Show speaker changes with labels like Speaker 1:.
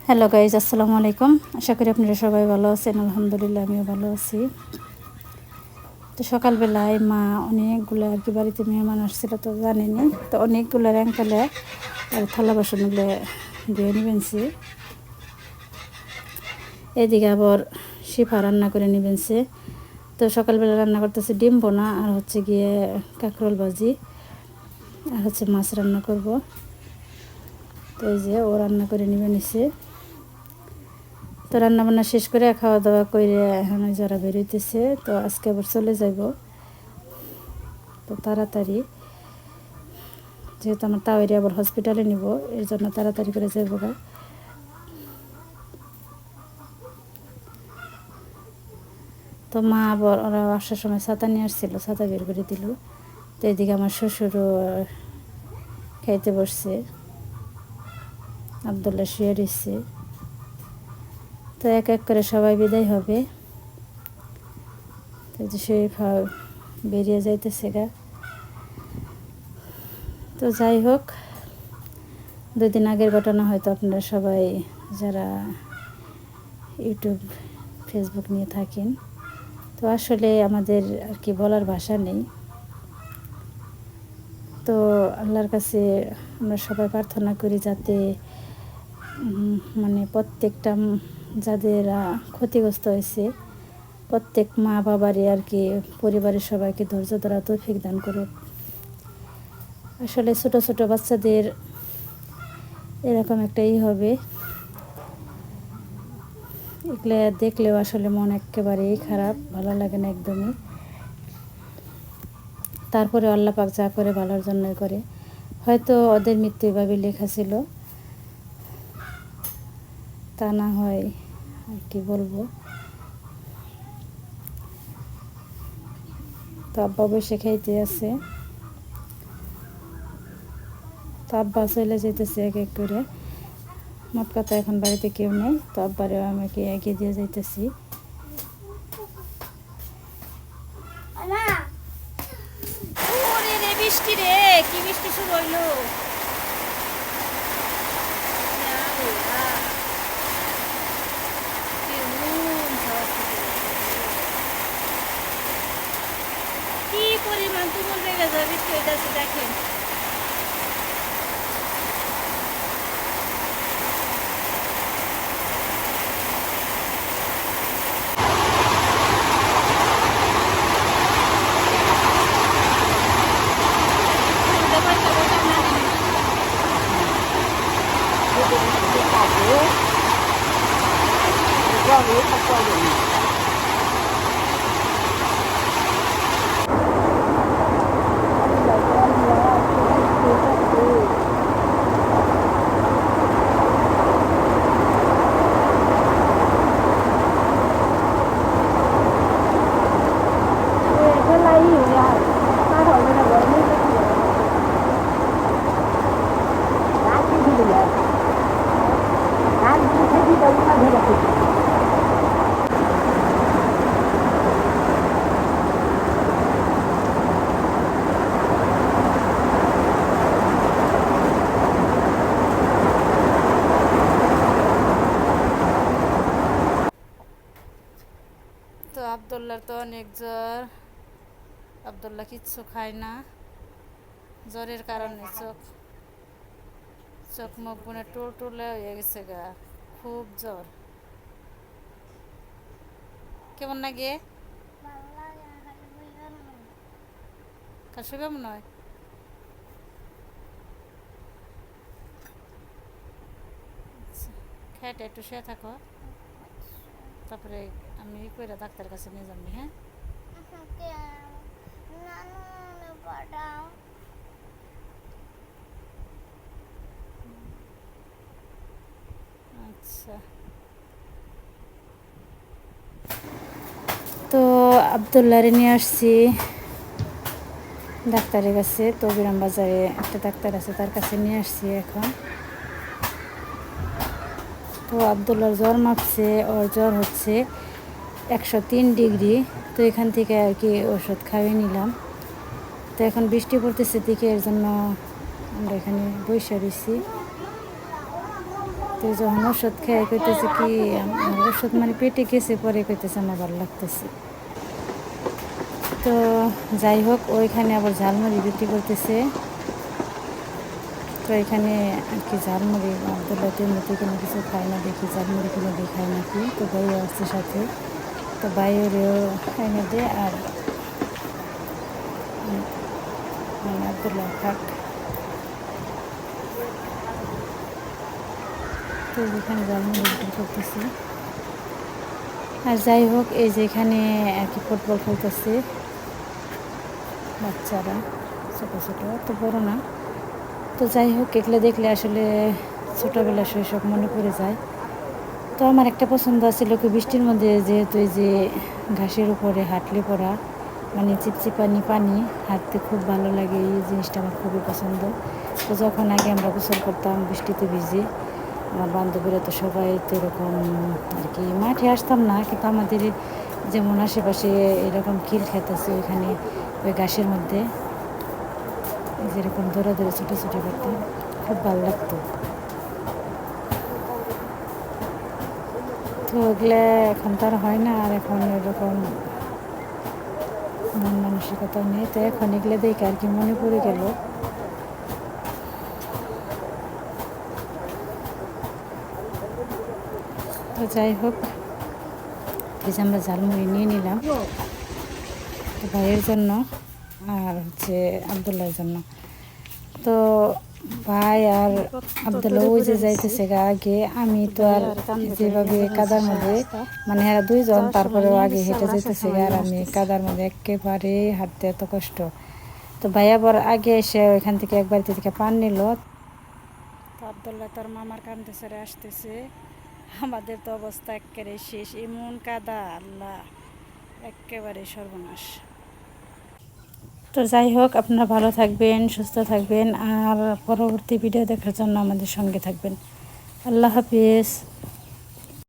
Speaker 1: Hello guys, আসসালামু আলাইকুম। আশা করি আপনারা সবাই ভালো আছেন। আলহামদুলিল্লাহ আমিও ভালো আছি। তো সকালবেলায় মা অনেকগুলো আর কি বাড়িতে মেহমান আসছিল, তো জানেনি, তো অনেকগুলো র্যাঙ্কালে আর থালা বাসনগুলো ধুয়ে নিবেনছি। এদিকে আবার শিফা রান্না করে নিবেনছে। তো সকালবেলা রান্না করতেছে ডিম বোনা আর হচ্ছে গিয়ে কাঁকরোল ভাজি আর হচ্ছে মাছ রান্না করব। তো এই যে ও রান্না করে নিবে নিছে। তো রান্নাবান্না শেষ করে খাওয়া দাওয়া করে এখন যারা বেরোইতেছে, তো আজকে আবার চলে যাব। তো তাড়াতাড়ি, যেহেতু আমার তাওয়ারি আবার হসপিটালে নিব, এর জন্য তাড়াতাড়ি করে যাবো গা। তো মা আবার ওরা আসার সময় ছাতা নিয়ে আসছিল, ছাতা বের করে দিল। তো এদিকে আমার শ্বশুরও খাইতে বসছে, আবদুল্লাহ শুয়ে দিচ্ছে। তো এক এক করে সবাই বিদায় হবে। তো যে শরীফা বেরিয়ে যাইতেছে গা। তো যাই হোক, 2 দিন আগের ঘটনা হয়তো আপনারা সবাই যারা ইউটিউব ফেসবুক নিয়ে থাকেন, তো আসলে আমাদের আর কি বলার ভাষা নেই। তো আল্লাহর কাছে আমরা সবাই প্রার্থনা করি যাতে মানে প্রত্যেকটা যাদের ক্ষতিগ্রস্ত হয়েছে প্রত্যেক মা বাবারই আর কি পরিবারের সবাইকে ধৈর্য ধরা তৌফিক দান করুক। আসলে ছোট ছোট বাচ্চাদের এরকম একটাই হবে, এগুলো দেখলেও আসলে মন একেবারেই খারাপ, ভালো লাগে না একদমই। তারপরে আল্লাহ পাক যা করে ভালোর জন্যই করে। হয়তো ওদের মৃত্যু এভাবে লেখা ছিল, তা না হয় আর কি বলবো। তো আব্বা বসে খাইতে আছে, তো আব্বা চলে যেতেছে এক এক করে। মোট কথা এখন বাড়িতে কেউ নেই, তো আব্বারেও আমাকে এগিয়ে দিয়ে যাইতেছি। বৃষ্টি রে, কি বৃষ্টি শুরু হইলো! কি পরিমাণ তুমুল বেগে যায় বৃষ্টি হইতেছে, দেখেন। তো আবদুল্লার তো অনেক জ্বর, আবদুল্লাহ কিচ্ছু খায় না জ্বরের কারণে। চোখ চোখ মুখ বুনে টুলটুলে হয়ে গেছে গা, খুব জ্বর। কেমন লাগে? শুবে মনে হয়। খেটে একটু শুয়ে থাকো, তারপরে আমি কইরা ডাক্তারের কাছে নিয়ে যাবি। হ্যাঁ, আচ্ছা। তো আবদুল্লারে নিয়ে আসছি ডাক্তারের কাছে। তো বিরাম বাজারে একটা ডাক্তার আছে, তার কাছে নিয়ে আসছি এখন। তো আবদুল্লার জ্বর মাপছে, ওর জ্বর হচ্ছে 103 ডিগ্রি। তো এখান থেকে আর কি ওষুধ খাইয়ে নিলাম। তো এখন বৃষ্টি পড়তেছে দিকে, এর জন্য আমরা এখানে বসে রয়েছি। তো যখন ওষুধ খেয়ে কইতেছে কি আমার ওষুধ মানে পেটে গেছে, পরে কইতেছে আমার ভালো লাগতেছে। তো যাই হোক, ওইখানে আবার ঝালমুড়ি বিক্রি করতেছে। তো এখানে আর কি ঝালমুড়ি আবদুল্লাহ মতো কোনো কিছু খায় না, দেখি ঝালমুড়ি কিনে দিয়ে খায় নাকি। তো ভাইও আসছে সাথে, তো ভাইয়েরও এনে দে আর মানে আবদুল্লাহ খাক। তো যেখানে ঝালমুড়ি বিক্রি করতেছে। আর যাই হোক, এই যে এখানে আর কি ফুটবল খেলতেছে বাচ্চারা, ছোটো ছোটো, তো বড় না। তো যাই হোক, এগুলো দেখলে আসলে ছোটোবেলা শৈশব মনে পড়ে যায়। তো আমার একটা পছন্দ ছিল কি, বৃষ্টির মধ্যে যেহেতু এই যে ঘাসের উপরে হাঁটলে পড়া, মানে চিপচিপানি পানি, হাঁটতে খুব ভালো লাগে, এই জিনিসটা আমার খুবই পছন্দ। তো যখন আগে আমরা গোসল করতাম বৃষ্টিতে ভিজে, আমার বান্ধবীরা তো সবাই তো এরকম আর কি, মাঠে আসতাম না, কিন্তু আমাদের যেমন আশেপাশে এরকম খিল ক্ষেত আছে, ওইখানে ওই ঘাসের মধ্যে যেরকম দৌড়াদৌড়ি ছুটোছুটি করতাম, খুব ভালো লাগতো। তো ওগুলো এখন তো আর হয় না, আর এখন এরকম মন মানসিকতা নেই। তো এখন এগুলো দেখে আর কি মনে পড়ে গেল। তো যাই হোক, এই যে আমরা ঝালমুড়ি নিয়ে নিলাম তো ভাইয়ের জন্য আর হচ্ছে আবদুল্লাহর জন্য। তো ভাই আর আবদুল্লাহ ওই যে যাইতেছে আগে, আমি তো আর যেভাবে কাদার মধ্যে, মানে এরা দুইজন তারপরেও আগে হেঁটে যেতেছে, আর আমি কাদার মধ্যে একেবারে হাঁটতে এত কষ্ট। তো ভাই আবার আগে এসে ওইখান থেকে এক বাড়িতে থেকে পান নিল। তো আবদুল্লাহ তার মামার কান্দে ছেড়ে আসতেছে, আমাদের তো অবস্থা একেবারে শেষ, এমন কাদা, আল্লাহ একেবারে সর্বনাশ। তো যাই হোক, আপনারা ভালো থাকবেন, সুস্থ থাকবেন, আর পরবর্তী ভিডিও দেখার জন্য আমাদের সঙ্গে থাকবেন। আল্লাহ হাফিজ।